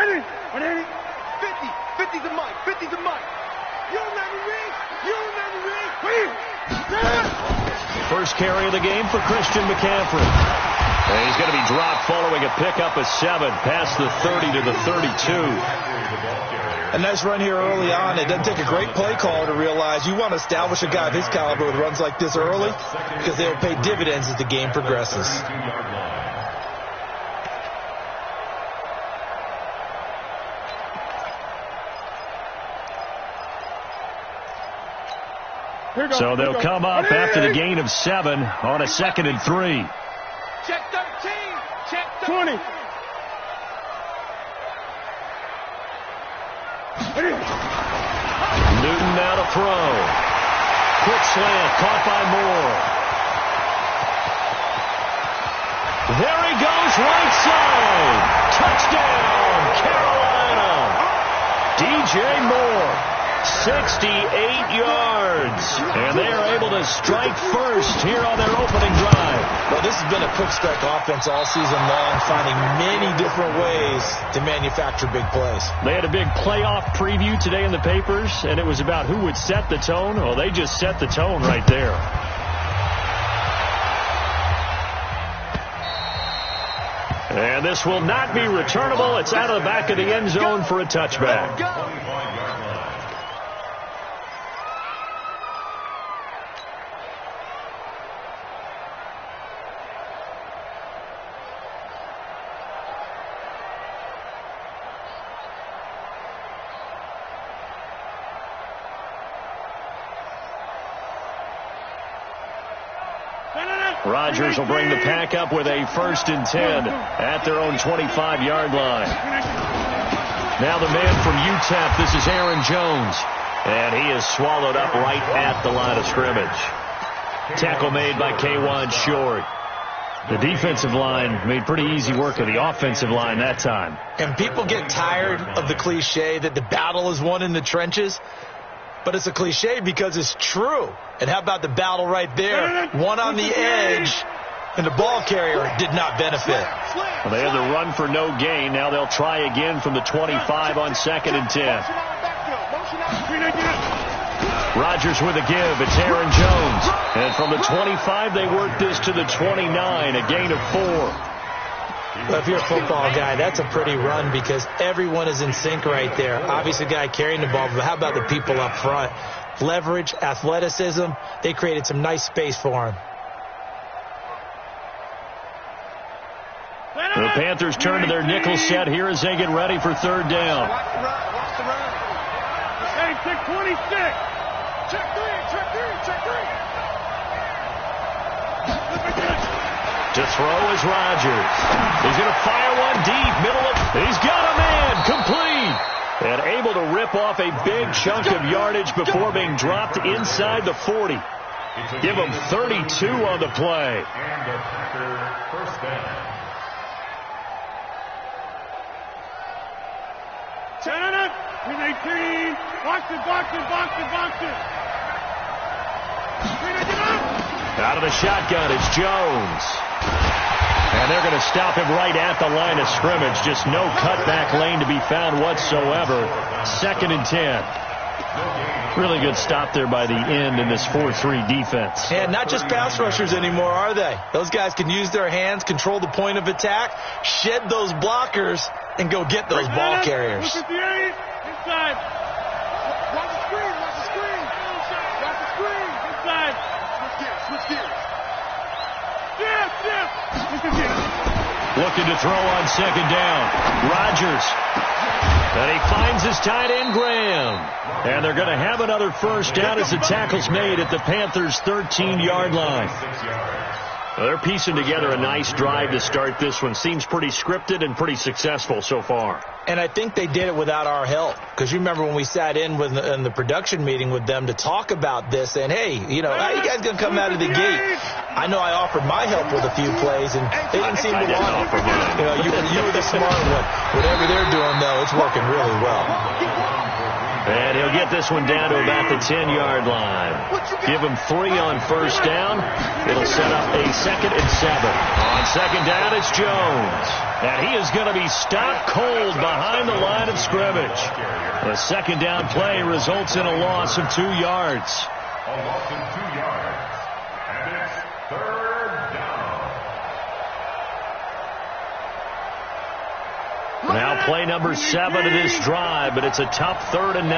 Ready? 50's a mic. 50's a mic. First carry of the game for Christian McCaffrey. And he's going to be dropped following a pickup of 7 past the 30 to the 32. A nice run here early on. It doesn't take a great play caller to realize you want to establish a guy of his caliber with runs like this early because they'll pay dividends as the game progresses. So they'll come up after the gain of 7 on a 2nd and 3. Check 13. Check 20. Newton now to throw. Quick slant caught by Moore. There he goes, right side. Touchdown, Carolina. DJ Moore. 68 yards. And they are able to strike first here on their opening drive. Well, this has been a quick strike offense all season long, finding many different ways to manufacture big plays. They had a big playoff preview today in the papers, and it was about who would set the tone. Well, they just set the tone right there. And this will not be returnable. It's out of the back of the end zone for a touchback. Rodgers will bring the pack up with a 1st and 10 at their own 25-yard line. Now the man from UTEP, this is Aaron Jones. And he is swallowed up right at the line of scrimmage. Tackle made by K'Wan Short. The defensive line made pretty easy work of the offensive line that time. And people get tired of the cliche that the battle is won in the trenches. But it's a cliche because it's true. And how about the battle right there? One on the edge, and the ball carrier did not benefit. Well, they had the run for no gain. Now they'll try again from the 25 on 2nd and 10. Rodgers with a give. It's Aaron Jones. And from the 25, they work this to the 29, a gain of 4. Well, if you're a football guy, that's a pretty run because everyone is in sync right there. Obviously, the guy carrying the ball, but how about the people up front? Leverage, athleticism, they created some nice space for him. The Panthers turn to their nickel set here as they get ready for 3rd down. Watch the run. Hey, check 26. Check 3. To throw is Rodgers. He's going to fire one deep. He's got a man. Complete. And able to rip off a big chunk of yardage before being dropped inside the 40. Give him 32 on the play. Turn it. 18. Box it. Out of the shotgun, it's Jones. And they're going to stop him right at the line of scrimmage. Just no cutback lane to be found whatsoever. 2nd and 10. Really good stop there by the end in this 4-3 defense. And not just pass rushers anymore, are they? Those guys can use their hands, control the point of attack, shed those blockers, and go get those ball carriers. Inside. Watch the screen. Inside. Switch gears. Looking to throw on 2nd down. Rodgers. And he finds his tight end, Graham. And they're going to have another 1st down as the tackle's made at the Panthers' 13-yard line. Well, they're piecing together a nice drive to start this one. Seems pretty scripted and pretty successful so far. And I think they did it without our help. Because you remember when we sat in the production meeting with them to talk about this, and hey, how you guys going to come out of the gate? I know I offered my help with a few plays, and they didn't seem to want it. You were the smart one. Whatever they're doing, though, it's working really well. And he'll get this one down to about the 10-yard line. Give him 3 on first down. It'll set up a 2nd and 7. On second down, it's Jones. And he is going to be stopped cold behind the line of scrimmage. The second down play results in a loss of 2 yards. A loss of 2 yards. And it's 3rd down. Now play number 7 of this drive, but it's a tough 3rd and 9.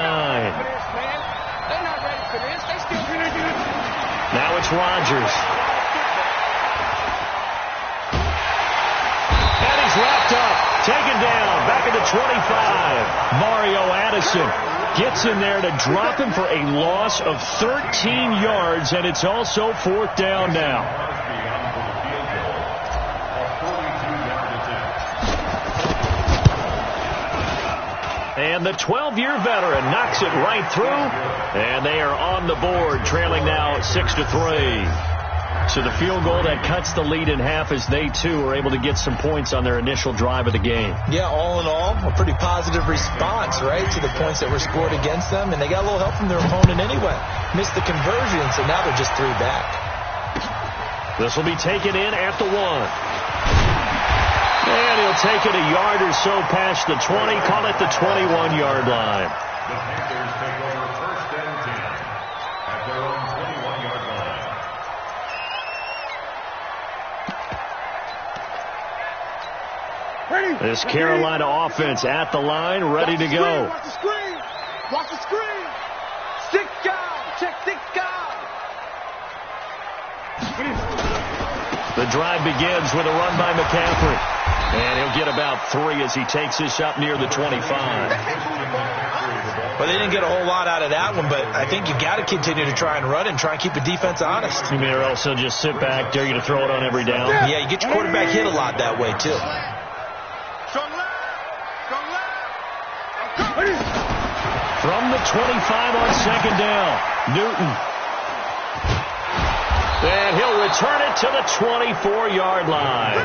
Now it's Rodgers. And he's wrapped up. Taken down. Back at the 25. Mario Addison gets in there to drop him for a loss of 13 yards, and it's also 4th down now. And the 12-year veteran knocks it right through, and they are on the board, trailing now 6-3. So the field goal that cuts the lead in half as they, too, are able to get some points on their initial drive of the game. Yeah, all in all, a pretty positive response, right, to the points that were scored against them. And they got a little help from their opponent anyway. Missed the conversion, so now they're just 3 back. This will be taken in at the 1. And he'll take it a yard or so past the 20, call it the 21-yard line. The Panthers take over 1st and 10 at their own 21-yard line. This Carolina offense at the line, ready to go. Watch the screen. Watch the screen. Stick down. Check stick down. The drive begins with a run by McCaffrey. And he'll get about 3 as he takes this up near the 25. Well, they didn't get a whole lot out of that one, but I think you got to continue to try and run and try and keep the defense honest. You mean or else they'll just sit back, dare you to throw it on every down? Yeah, you get your quarterback hit a lot that way, too. From the 25 on second down, Newton. And he'll return it to the 24-yard line.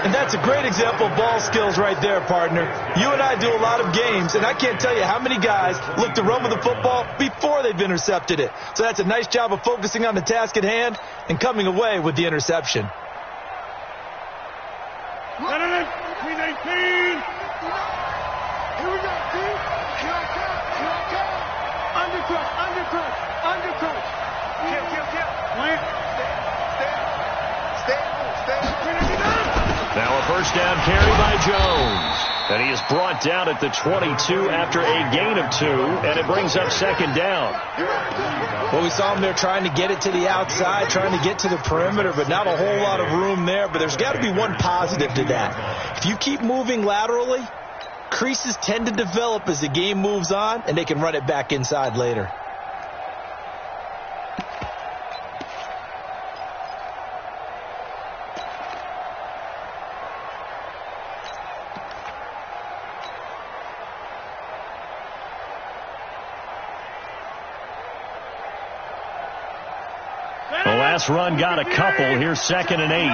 And that's a great example of ball skills right there, partner. You and I do a lot of games, and I can't tell you how many guys look to run with the football before they've intercepted it. So that's a nice job of focusing on the task at hand and coming away with the interception. Between 18. Here we go, team. Here I come. Undercrush. Kill. Plant. Now a first down carry by Jones. And he is brought down at the 22 after a gain of 2, and it brings up second down. Well, we saw him there trying to get it to the outside, trying to get to the perimeter, but not a whole lot of room there. But there's got to be one positive to that. If you keep moving laterally, creases tend to develop as the game moves on, and they can run it back inside later. The last run got a couple. Here's 2nd and 8.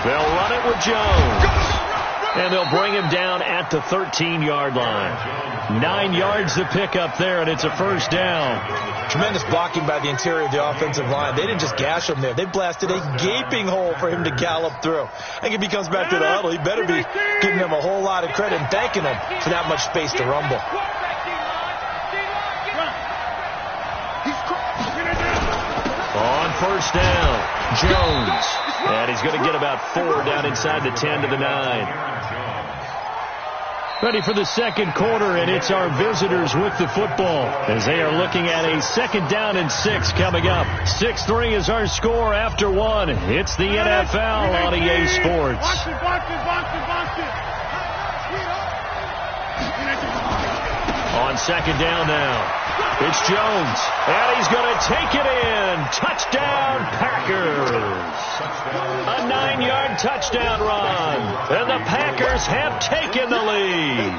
They'll run it with Jones. And they'll bring him down at the 13-yard line. 9 yards to pick up there, and it's a first down. Tremendous blocking by the interior of the offensive line. They didn't just gash him there. They blasted a gaping hole for him to gallop through. I think if he comes back to the huddle, he better be giving them a whole lot of credit and thanking them for that much space to rumble. On first down, Jones. And he's going to get about 4 down inside the 10 to the 9. Ready for the second quarter, and it's our visitors with the football as they are looking at a 2nd down and 6 coming up. 6-3 is our score after 1. It's the NFL on EA Sports. On second down now. It's Jones, and he's going to take it in. Touchdown, Packers. A 9-yard touchdown run, and the Packers have taken the lead.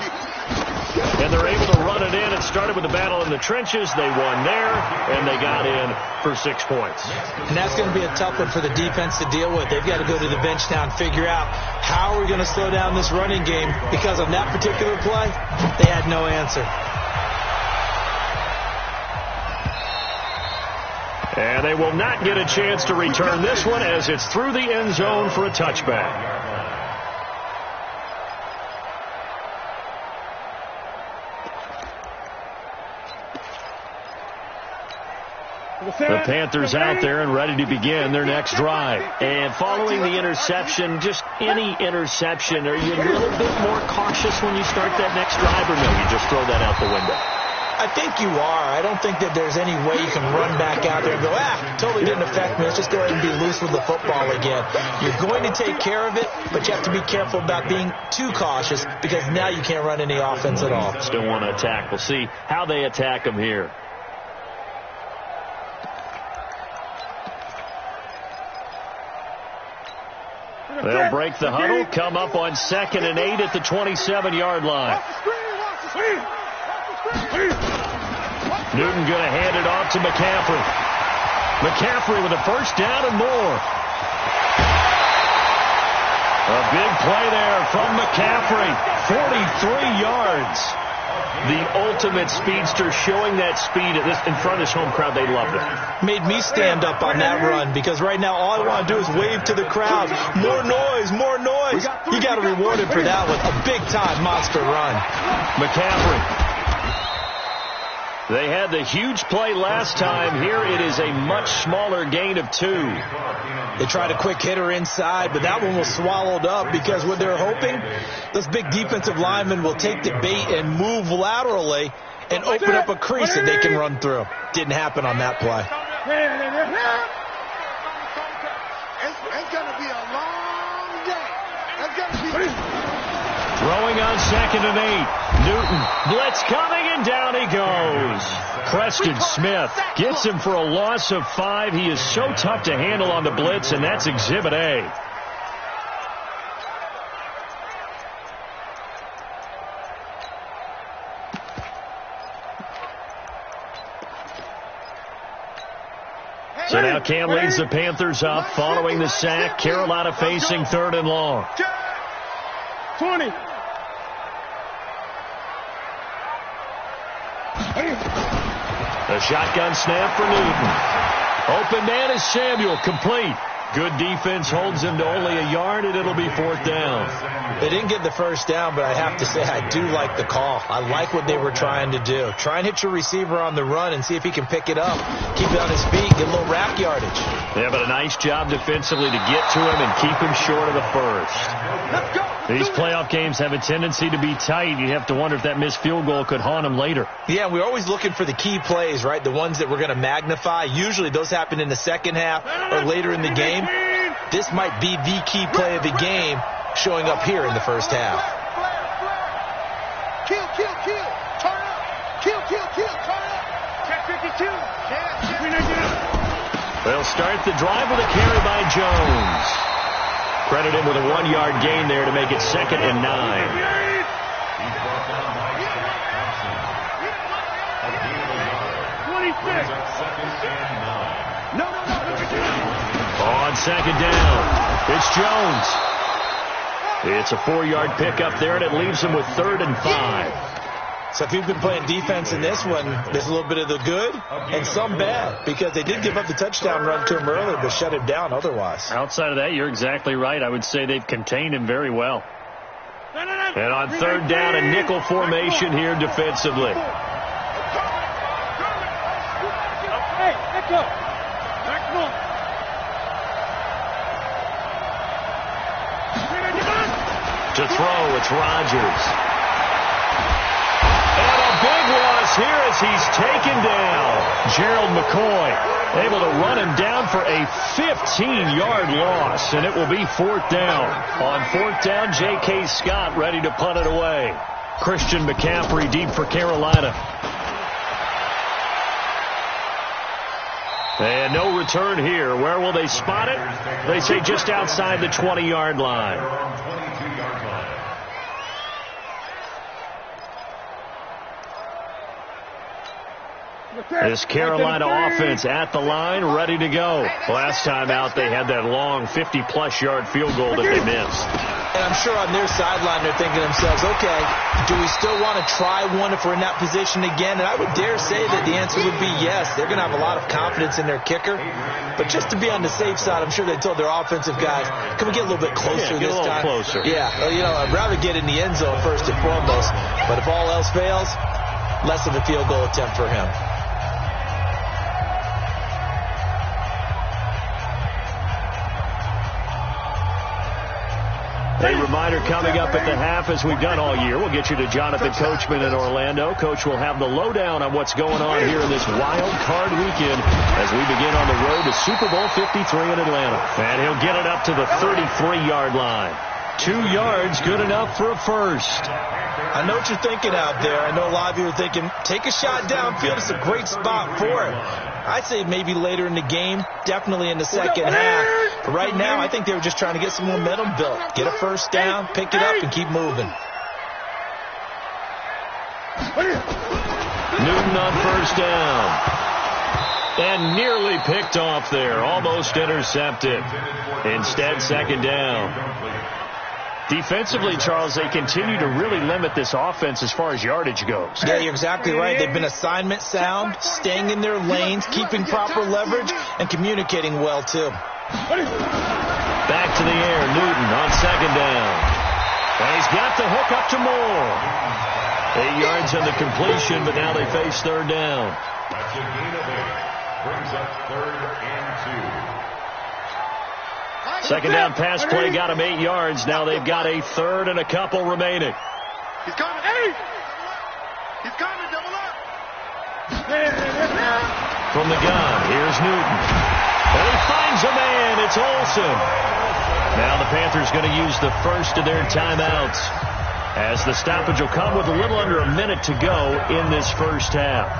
and they're able to run it in. It started with the battle in the trenches. They won there, and they got in for 6 points. And that's going to be a tough one for the defense to deal with. They've got to go to the bench now and figure out how are we going to slow down this running game, because on that particular play, they had no answer. And they will not get a chance to return this one as it's through the end zone for a touchback. The Panthers out there and ready to begin their next drive. And following the interception, just any interception, are you a little bit more cautious when you start that next drive, or no, you just throw that out the window? I think you are. I don't think that there's any way you can run back out there and go, totally didn't affect me. Let's just go ahead and be loose with the football again. You're going to take care of it, but you have to be careful about being too cautious, because now you can't run any offense at all. Still want to attack. We'll see how they attack them here. They'll break the huddle, come up on 2nd and 8 at the 27-yard line. Newton going to hand it off to McCaffrey. McCaffrey with a first down and more. A big play there from McCaffrey. 43 yards. The ultimate speedster, showing that speed in front of this home crowd. They loved it. Made me stand up on that run, because right now all I want to do is wave to the crowd. More noise, more noise. You got to reward him for that one. A big-time monster run. McCaffrey. They had the huge play last time. Here it is a much smaller gain of 2. They tried a quick hitter inside, but that one was swallowed up, because what they're hoping, those big defensive linemen will take the bait and move laterally and open up a crease that they can run through. Didn't happen on that play. It's going to be a long day. It's going to be... Throwing on 2nd and 8. Newton, blitz coming, and down he goes. Preston Smith gets him for a loss of 5. He is so tough to handle on the blitz, and that's Exhibit A. So now Cam leads the Panthers up following the sack. Carolina facing 3rd and long. 20. A shotgun snap for Newton. Open man is Samuel, complete. Good defense holds him to only a yard, and it'll be 4th down. They didn't get the first down, but I have to say I do like the call. I like what they were trying to do. Try and hit your receiver on the run and see if he can pick it up. Keep it on his feet, get a little rack yardage. Yeah, but a nice job defensively to get to him and keep him short of the first. Let's go. These playoff games have a tendency to be tight. You have to wonder if that missed field goal could haunt them later. Yeah, we're always looking for the key plays, right? The ones that we're going to magnify. Usually those happen in the second half or later in the game. This might be the key play of the game showing up here in the first half. Kill. Turn up. Kill. Turn up. Check 52. They'll start the drive with a carry by Jones. Credit him with a 1-yard gain there to make it 2nd and 9. On 2nd down, it's Jones. It's a 4-yard pickup there, and it leaves him with 3rd and 5. So if you've been playing defense in this one, there's a little bit of the good and some bad, because they did give up the touchdown run to him earlier, but shut him down otherwise. Outside of that, you're exactly right. I would say they've contained him very well. And on 3rd down, a nickel formation here defensively. Hey, let's go. Back one. To throw, it's Rodgers. Big loss here as he's taken down. Gerald McCoy able to run him down for a 15-yard loss, and it will be 4th down. On 4th down, J.K. Scott ready to punt it away. Christian McCaffrey deep for Carolina. And no return here. Where will they spot it? They say just outside the 20-yard line. This Carolina offense at the line, ready to go. Last time out, they had that long 50-plus yard field goal that they missed. And I'm sure on their sideline they're thinking to themselves, okay, do we still want to try one if we're in that position again? And I would dare say that the answer would be yes. They're going to have a lot of confidence in their kicker. But just to be on the safe side, I'm sure they told their offensive guys, can we get a little bit closer this time? Closer. Yeah, well, you know, I'd rather get in the end zone first and foremost. But if all else fails, less of a field goal attempt for him. A reminder coming up at the half, as we've done all year. We'll get you to Jonathan Coachman in Orlando. Coach will have the lowdown on what's going on here in this wild card weekend as we begin on the road to Super Bowl 53 in Atlanta. And he'll get it up to the 33-yard line. 2 yards, good enough for a first. I know what you're thinking out there. I know a lot of you are thinking, take a shot downfield. It's a great spot for it. I'd say maybe later in the game, definitely in the second half. But right now, I think they were just trying to get some momentum built. Get a first down, pick it up, and keep moving. Newton on first down. And nearly picked off there. Almost intercepted. Instead, second down. Defensively, Charles, they continue to really limit this offense as far as yardage goes. Yeah, you're exactly right. They've been assignment sound, staying in their lanes, keeping proper leverage, and communicating well, too. Back to the air, Newton on second down. And he's got the hook up to Moore. 8 yards on the completion, but now they face third down. That's a gain of 8. Brings up 3rd and 2. Second down pass play got him 8 yards. Now they've got a third and a couple remaining. He's coming. Hey! He's coming. Double up. From the gun, here's Newton. And he finds a man. It's Olsen. Now the Panthers going to use the first of their timeouts, as the stoppage will come with a little under a minute to go in this first half.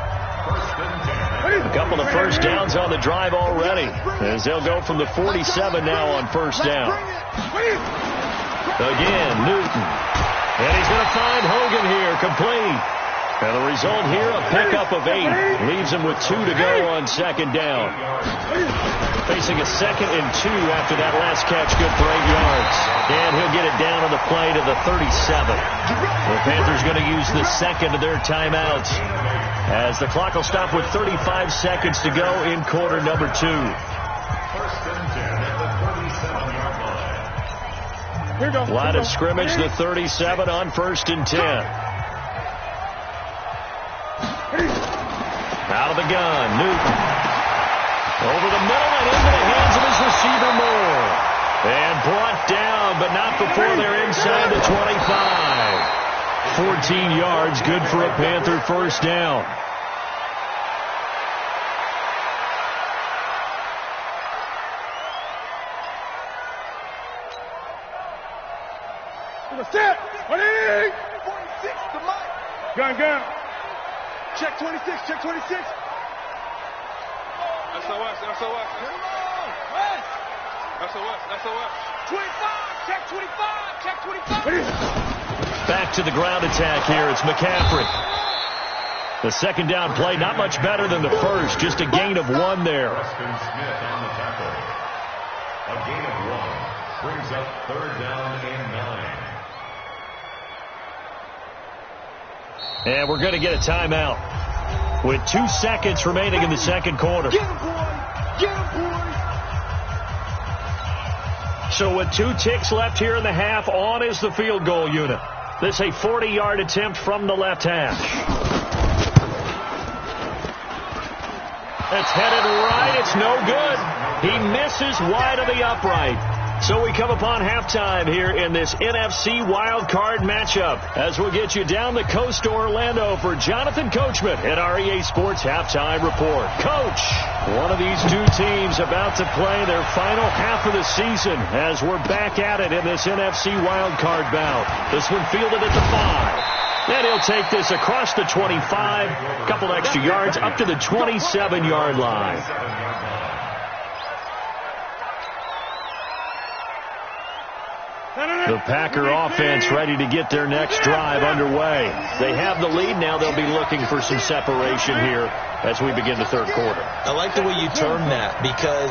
A couple of first downs on the drive already, as they'll go from the 47 now on first down. Again, Newton. And he's going to find Hogan here, complete. And the result here, a pickup of 8. Leaves him with 2 to go on second down. Facing a 2nd and 2 after that last catch, good for 8 yards. And he'll get it down on the play to the 37. The Panthers going to use the second of their timeouts, as the clock will stop with 35 seconds to go in quarter number 2. First and 10 at the 37-yard line. Line of scrimmage, the 37 on first and 10. Out of the gun, Newton. Over the middle and into the hands of his receiver, Moore. And brought down, but not before they're inside the 25. 14 yards, good for a Panther first down. Set. 46 to Mike. Gun. Check 26. Check 26. SOS. SOS. 25. Check 25. Check 25. Back to the ground attack here. It's McCaffrey. The second down play, not much better than the first. Just a gain of 1 there. Preston Smith on the tackle. A gain of 1. Brings up 3rd down and 9. And we're going to get a timeout with 2 seconds remaining in the second quarter. Get him, boy. Get him, boy. So with 2 ticks left here in the half, on is the field goal unit. This a 40-yard attempt from the left hash. That's headed right. It's no good. He misses wide of the upright. So we come upon halftime here in this NFC wildcard matchup, as we'll get you down the coast to Orlando for Jonathan Coachman at our EA Sports Halftime Report. Coach, one of these 2 teams about to play their final half of the season as we're back at it in this NFC wildcard bout. This one fielded at the 5. And he'll take this across the 25, a couple extra yards up to the 27-yard line. The Packer offense ready to get their next drive underway. They have the lead. Now they'll be looking for some separation here as we begin the third quarter. I like the way you term that, because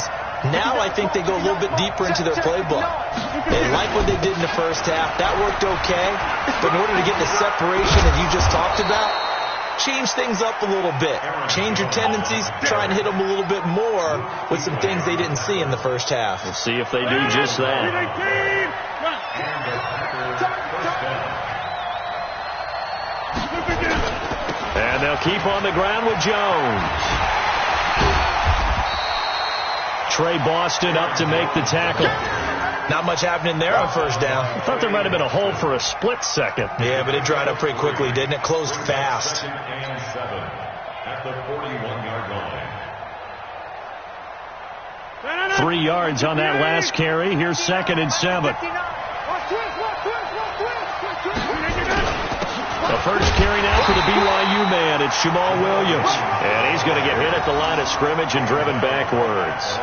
now I think they go a little bit deeper into their playbook. They like what they did in the first half. That worked okay. But in order to get the separation that you just talked about, change things up a little bit. Change your tendencies. Try and hit them a little bit more with some things they didn't see in the first half. We'll see if they do just that. And they'll keep on the ground with Jones. Trey Boston up to make the tackle. Not much happening there on first down. I thought there might have been a hole for a split second. Yeah, but it dried up pretty quickly, didn't it? Closed fast. And 7 at the 41-yard line. 3 yards on that last carry. Here's 2nd and 7. The first carry now for the BYU man. It's Jamal Williams. And he's going to get hit at the line of scrimmage and driven backwards.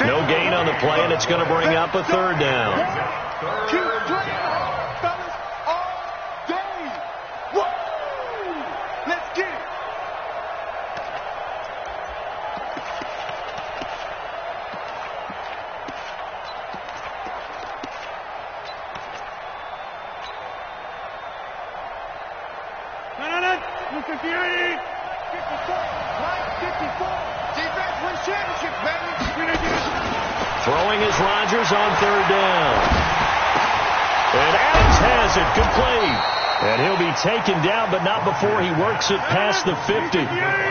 No gain on the play, and it's going to bring up a third down. Keep playing, fellas, all day. Woo! Let's get it. No. 58. 54. Line 54. Defense wins championships, baby. Throwing is Rodgers on third down. And Adams has it complete. And he'll be taken down, but not before he works it past the 50.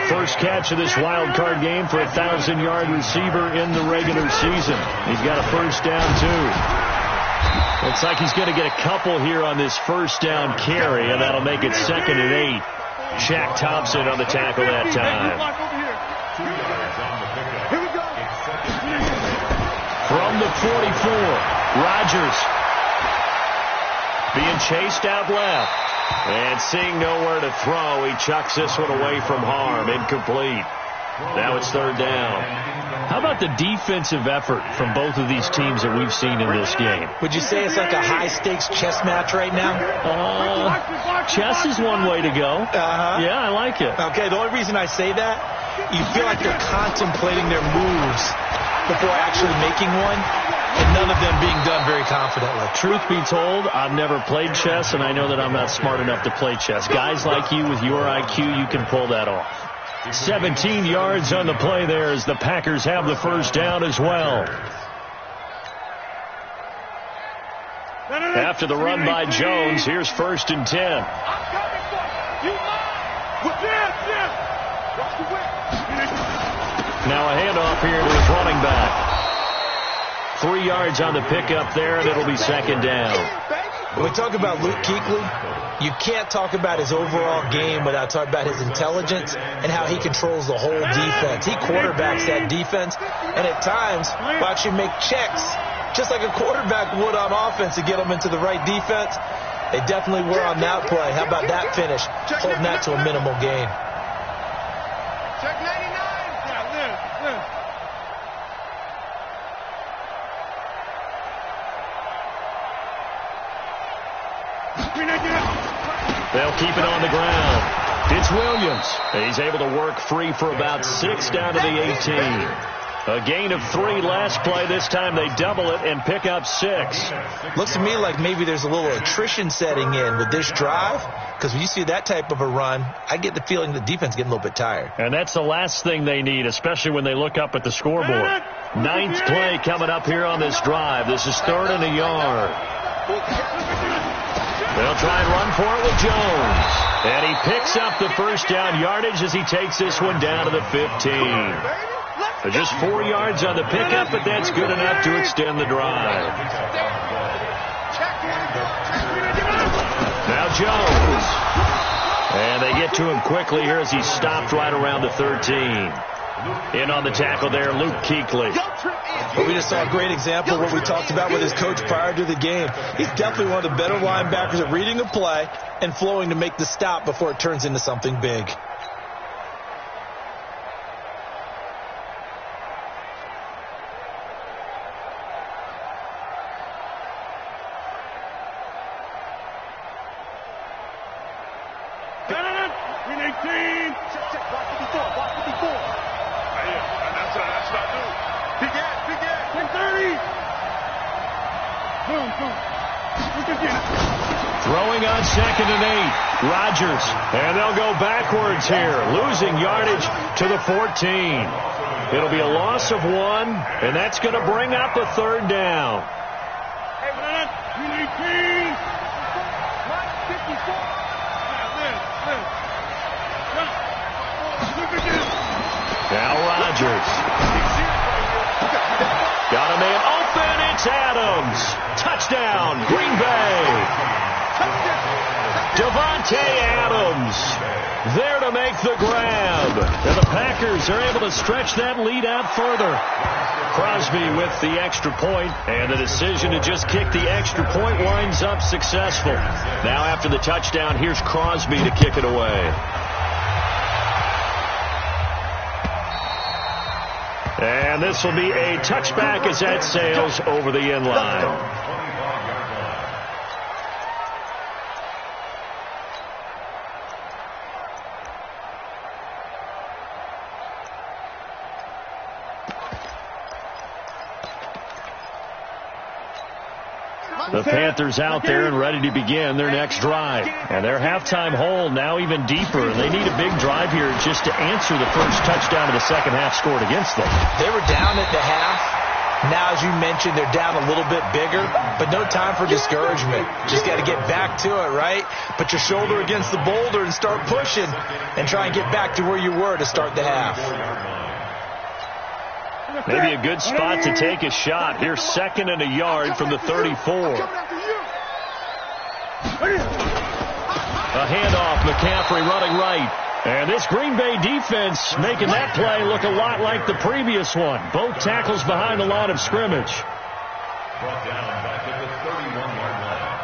First catch of this wild card game for a 1,000-yard receiver in the regular season. He's got a first down, too. Looks like he's going to get a couple here on this first down carry, and that'll make it 2nd and 8. Shaq Thompson on the tackle that time. 2 yards on the pickup. Here we go. It's 2nd and 8. From the 44, Rodgers being chased out left. And seeing nowhere to throw, he chucks this one away from harm. Incomplete. Now it's third down. How about the defensive effort from both of these teams that we've seen in this game? Would you say it's like a high-stakes chess match right now? Chess is one way to go. Yeah, I like it. Okay, the only reason I say that, you feel like they're contemplating their moves before actually making one, and none of them being done very confidently. Truth be told, I've never played chess, and I know that I'm not smart enough to play chess. Guys like you with your IQ, you can pull that off. 17 yards on the play there as the Packers have the first down as well. After the run by Jones, here's 1st and 10. Now a handoff here to his running back. 3 yards on the pickup there, and it'll be 2nd down. When we talk about Luke Kuechly, you can't talk about his overall game without talking about his intelligence and how he controls the whole defense. He quarterbacks that defense, and at times will actually make checks, just like a quarterback would on offense, to get them into the right defense. They definitely were on that play. How about that finish? Holding that to a minimal gain. Check 99. They'll keep it on the ground. It's Williams. He's able to work free for about 6 down to the 18. A gain of 3 last play. This time they double it and pick up 6. Looks to me like maybe there's a little attrition setting in with this drive, because when you see that type of a run, I get the feeling the defense getting a little bit tired. And that's the last thing they need, especially when they look up at the scoreboard. 9th play coming up here on this drive. This is 3rd and a yard. They'll try and run for it with Jones. And he picks up the first down yardage as he takes this one down to the 15. So just 4 yards on the pickup, but that's good enough to extend the drive. Now Jones. And they get to him quickly here as he stopped right around the 13. In on the tackle there, Luke Kuechly. Well, we just saw a great example of what we talked about with his coach prior to the game. He's definitely one of the better linebackers at reading a play and flowing to make the stop before it turns into something big. Throwing on 2nd and 8. Rodgers. And they'll go backwards here, losing yardage to the 14. It'll be a loss of 1, and that's going to bring up a 3rd down. Now Rodgers. Got a man open. It's Adams. Touchdown, Green Bay. Devontae Adams there to make the grab. And the Packers are able to stretch that lead out further. Crosby with the extra point, and the decision to just kick the extra point winds up successful. Now after the touchdown, here's Crosby to kick it away. And this will be a touchback as that sails over the end line. The Panthers out there and ready to begin their next drive. And their halftime hole now even deeper, and they need a big drive here just to answer the first touchdown of the second half scored against them. They were down at the half. Now, as you mentioned, they're down a little bit bigger, but no time for discouragement. Just got to get back to it, right? Put your shoulder against the boulder and start pushing and try and get back to where you were to start the half. Maybe a good spot to take a shot. Here's 2nd and a yard from the 34. A handoff, McCaffrey running right. And this Green Bay defense making that play look a lot like the previous one. Both tackles behind the line of scrimmage. Brought down back at the 31-yard line.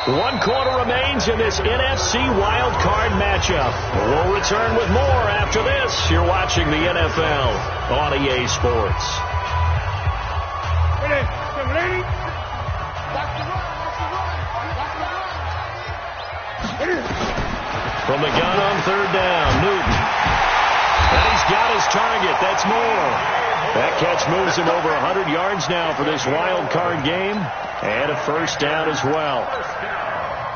1 quarter remains in this NFC wild card matchup. We'll return with more after this. You're watching the NFL on EA Sports. From the gun on 3rd down, Newton. And he's got his target. That's Moore. That catch moves him over 100 yards now for this wild card game. And a first down as well.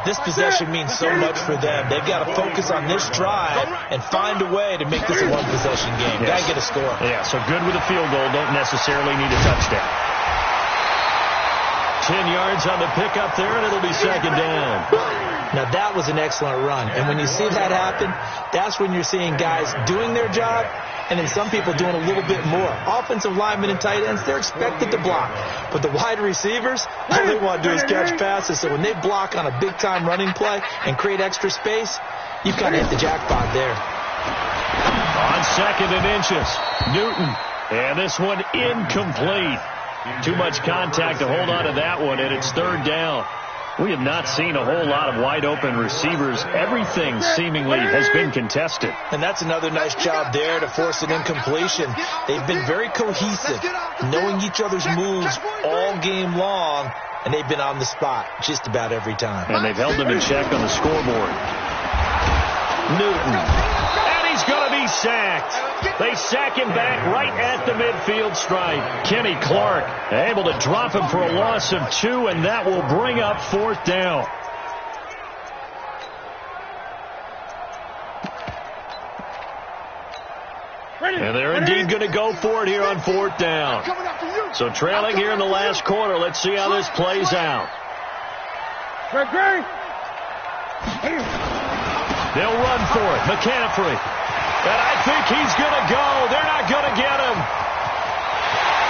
This possession means so much for them. They've got to focus on this drive and find a way to make this a one-possession game. Got to get a score. Yeah, so good with a field goal. Don't necessarily need a touchdown. 10 yards on the pickup there, and it'll be 2nd down. Now, that was an excellent run. And when you see that happen, that's when you're seeing guys doing their job and then some people doing a little bit more. Offensive linemen and tight ends, they're expected to block. But the wide receivers, all they want to do is catch passes. So when they block on a big-time running play and create extra space, you've got to hit the jackpot there. On 2nd and inches, Newton. And this one incomplete. Too much contact to hold on to that one, and it's 3rd down. We have not seen a whole lot of wide-open receivers. Everything seemingly has been contested. And that's another nice job there to force an incompletion. They've been very cohesive, knowing each other's moves all game long, and they've been on the spot just about every time. And they've held them in check on the scoreboard. Newton. And he's going to be sacked. They sack him back right at the midfield stripe. Kenny Clark able to drop him for a loss of 2, and that will bring up 4th down. And they're indeed going to go for it here on 4th down. So trailing here in the last quarter. Let's see how this plays out. They'll run for it. McCaffrey. And I think he's going to go. They're not going to get him.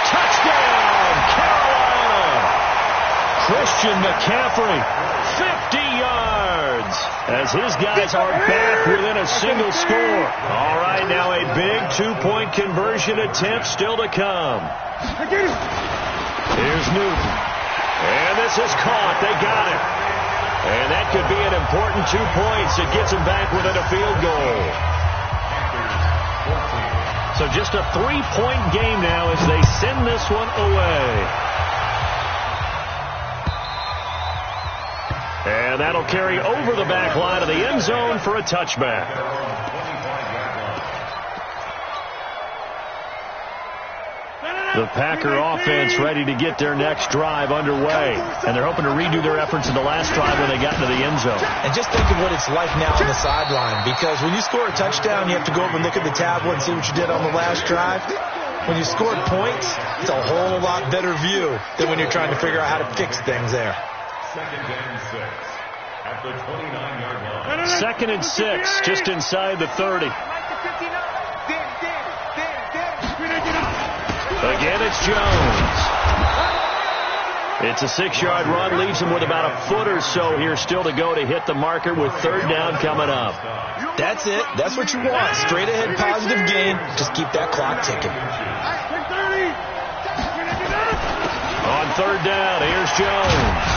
Touchdown, Carolina. Christian McCaffrey, 50 yards, as his guys are back within a single score. All right, now a big 2-point conversion attempt still to come. Here's Newton. And this is caught. They got it. And that could be an important 2 points. It gets them back within a field goal. So just a 3-point game now as they send this one away. And that'll carry over the back line of the end zone for a touchback. The Packer offense ready to get their next drive underway. And they're hoping to redo their efforts in the last drive when they got into the end zone. And just think of what it's like now on the sideline. Because when you score a touchdown, you have to go over and look at the tablet and see what you did on the last drive. When you scored points, it's a whole lot better view than when you're trying to figure out how to fix things there. 2nd and 6 at the 29-yard line. 2nd and 6, just inside the 30. Again, it's Jones. It's a 6-yard run, leaves him with about a foot or so here still to go to hit the marker with 3rd down coming up. That's it. That's what you want. Straight ahead positive gain. Just keep that clock ticking. On 3rd down, here's Jones.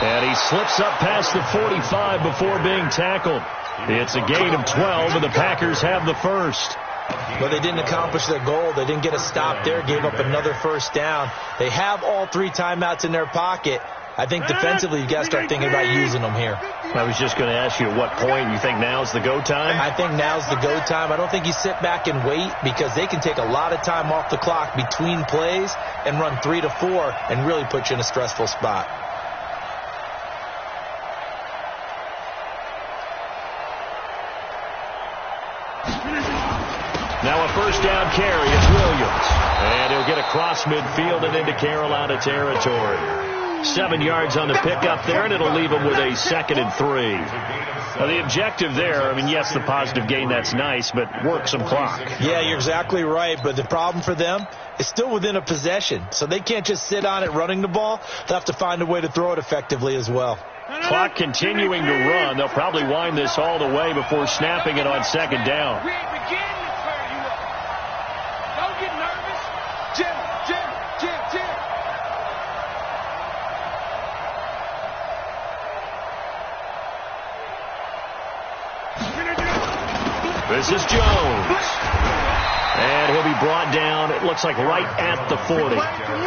And he slips up past the 45 before being tackled. It's a gain of 12, and the Packers have the first. But they didn't accomplish their goal. They didn't get a stop there, gave up another 1st down. They have all 3 timeouts in their pocket. I think defensively you've got to start thinking about using them here. I was just going to ask you at what point you think now's the go time? I think now's the go time. I don't think you sit back and wait because they can take a lot of time off the clock between plays and run 3 to 4 and really put you in a stressful spot. Now a 1st down carry. It's Williams. And he'll get across midfield and into Carolina territory. 7 yards on the pickup there, and it'll leave him with a 2nd and 3. Now the objective there, I mean, yes, the positive gain, that's nice, but work some clock. Yeah, you're exactly right, but the problem for them is still within a possession. So they can't just sit on it running the ball. They'll have to find a way to throw it effectively as well. Clock continuing to run. They'll probably wind this all the way before snapping it on 2nd down. This is Jones. And he'll be brought down, it looks like right at the 40.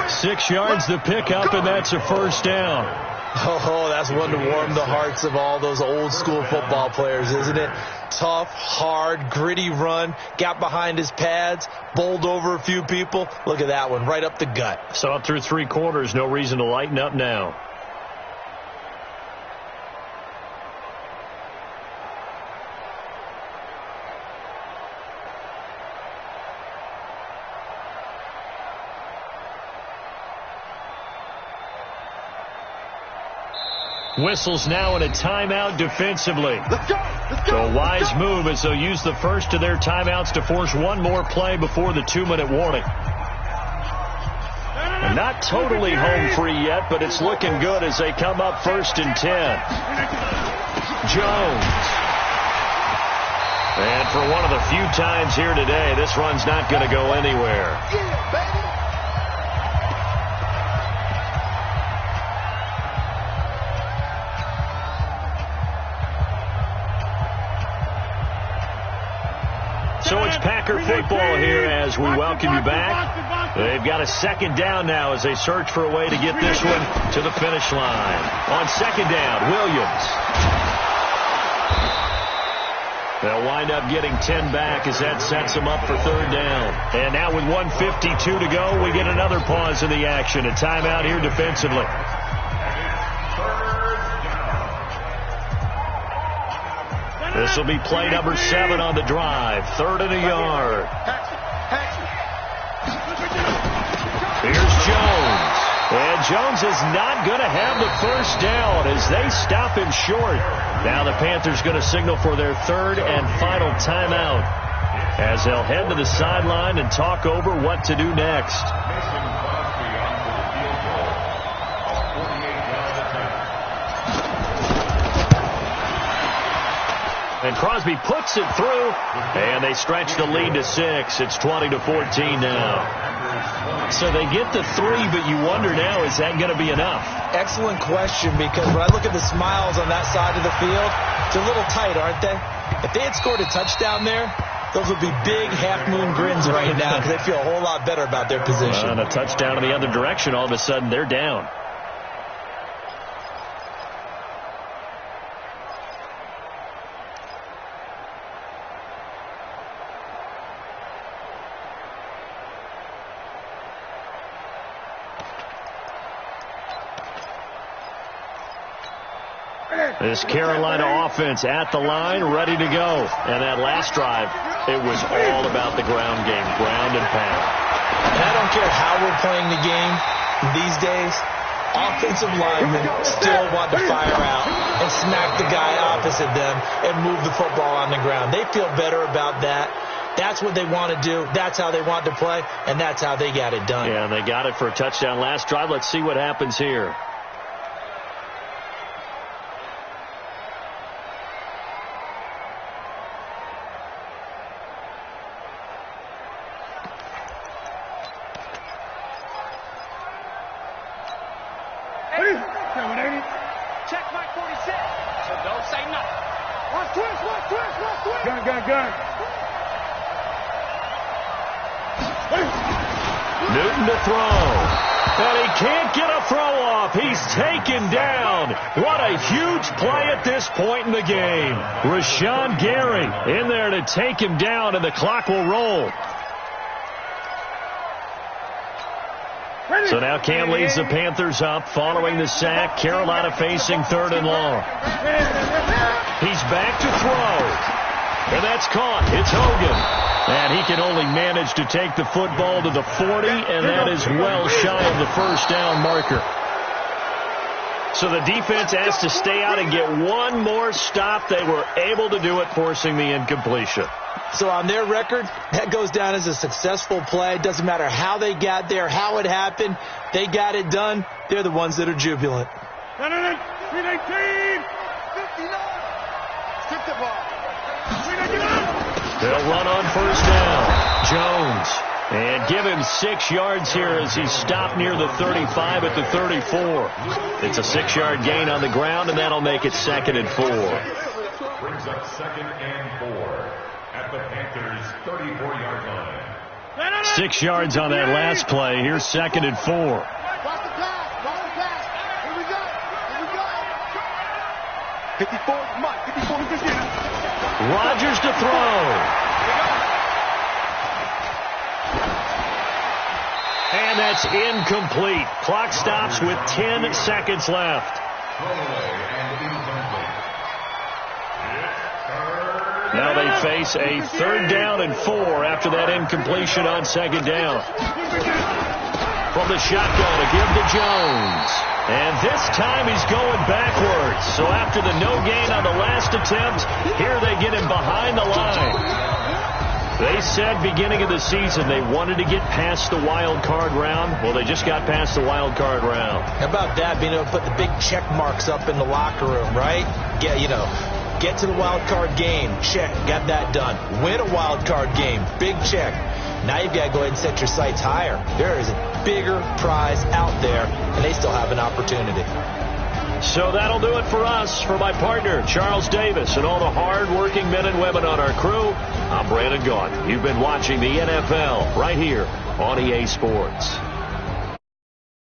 6 yards the pickup, and that's a 1st down. Oh, that's one to warm the hearts of all those old school football players, isn't it? Tough, hard, gritty run, got behind his pads, bowled over a few people. Look at that one, right up the gut. Saw it through 3 quarters, no reason to lighten up now. Whistles now in a timeout defensively. Let's go. So a wise move as they'll use the first of their timeouts to force one more play before the 2-minute warning. And not totally home free yet, but it's looking good as they come up 1st and 10. Jones. And for one of the few times here today, this run's not going to go anywhere. Yeah, baby. So it's Packer football here as we welcome you back. They've got a 2nd down now as they search for a way to get this one to the finish line. On 2nd down, Williams. They'll wind up getting 10 back as that sets them up for 3rd down. And now with 1:52 to go, we get another pause in the action. A timeout here defensively. This will be play number 7 on the drive. 3rd and a yard. Here's Jones. And Jones is not going to have the 1st down as they stop him short. Now the Panthers going to signal for their 3rd and final timeout as they'll head to the sideline and talk over what to do next. And Crosby puts it through, and they stretch the lead to 6. It's 20-14 now. So they get the 3, but you wonder now, is that going to be enough? Excellent question, because when I look at the smiles on that side of the field, it's a little tight, aren't they? If they had scored a touchdown there, those would be big half-moon grins right now because they feel a whole lot better about their position. And a touchdown in the other direction, all of a sudden they're down. This Carolina offense at the line, ready to go. And that last drive, it was all about the ground game, ground and pound. And I don't care how we're playing the game these days, offensive linemen still want to fire out and smack the guy opposite them and move the football on the ground. They feel better about that. That's what they want to do. That's how they want to play, and that's how they got it done. Yeah, and they got it for a touchdown last drive. Let's see what happens here. Check my 46. So don't say nothing. Watch twist. Gun. Newton to throw. And he can't get a throw off. He's taken down. What a huge play at this point in the game. Rashawn Gary in there to take him down, and the clock will roll. So now Cam leads the Panthers up following the sack. Carolina facing 3rd and long. He's back to throw. And that's caught. It's Hogan. And he can only manage to take the football to the 40, and that is well shy of the first down marker. So the defense has to stay out and get one more stop. They were able to do it, forcing the incompletion. So on their record, that goes down as a successful play. Doesn't matter how they got there, how it happened. They got it done. They're the ones that are jubilant. 319, 59. Skip the ball. They'll run on first down. Jones. And give him 6 yards here as he's stopped near the 35 at the 34. It's a 6-yard gain on the ground, and that'll make it 2nd and 4. Brings up 2nd and 4 at the Panthers' 34-yard line. 6 yards on that last play. Here's 2nd and 4. Watch the pass. Here we go. 54, Mike. 54. Rodgers to throw. And that's incomplete. Clock stops with 10 seconds left. Now they face a 3rd down and 4 after that incompletion on 2nd down. From the shotgun, a give to Jones. And this time he's going backwards. So after the no gain on the last attempt, here they get him behind the line. They said beginning of the season they wanted to get past the wild card round. Well, they just got past the wild card round. How about that, being able to put the big check marks up in the locker room, right? Get to the wild card game. Check. Got that done. Win a wild card game. Big check. Now you've got to go ahead and set your sights higher. There is a bigger prize out there, and they still have an opportunity. So that'll do it for us. For my partner, Charles Davis, and all the hard-working men and women on our crew, I'm Brandon Gaudin. You've been watching the NFL right here on EA Sports.